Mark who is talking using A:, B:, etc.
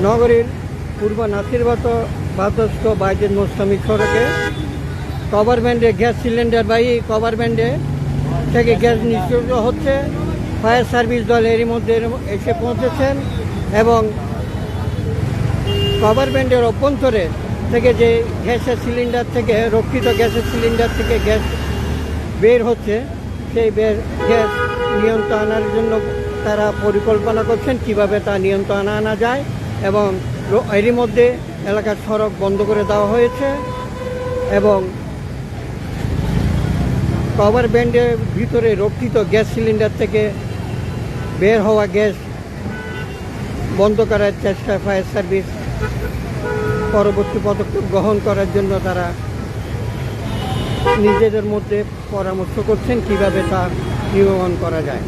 A: নগরীর পূর্ব নাসিরবাদস্থ বাইজেদ মোস্তামিক সড়কে কভারব্যান্ডে gas cylinder বাহী কভারব্যান্ডে থেকে গ্যাস নিষ্কাশিত হচ্ছে। ফায়ার সার্ভিস দল এরই মধ্যে এসে পৌঁছেছেন এবং কভারব্যান্ডের অভ্যন্তরে থেকে যে গ্যাসের সিলিন্ডার থেকে রক্ষিত গ্যাসের সিলিন্ডার থেকে গ্যাস বের হচ্ছে, সেই গ্যাস নিয়ন্ত্রণ আনার জন্য তারা পরিকল্পনা করছেন কিভাবে তা নিয়ন্ত্রণ আনা যায় এবং এরই মধ্যে এলাকার সড়ক বন্ধ করে দেওয়া হয়েছে এবং কভারব্যান্ডের ভিতরে রক্ষিত গ্যাস সিলিন্ডার থেকে বের হওয়া গ্যাস বন্ধ করার চেষ্টা ফায়ার সার্ভিস পরবর্তী পদক্ষেপ গ্রহণ করার জন্য তারা নিজেদের মধ্যে পরামর্শ করছেন কিভাবে তা নির্মাণ করা যায়।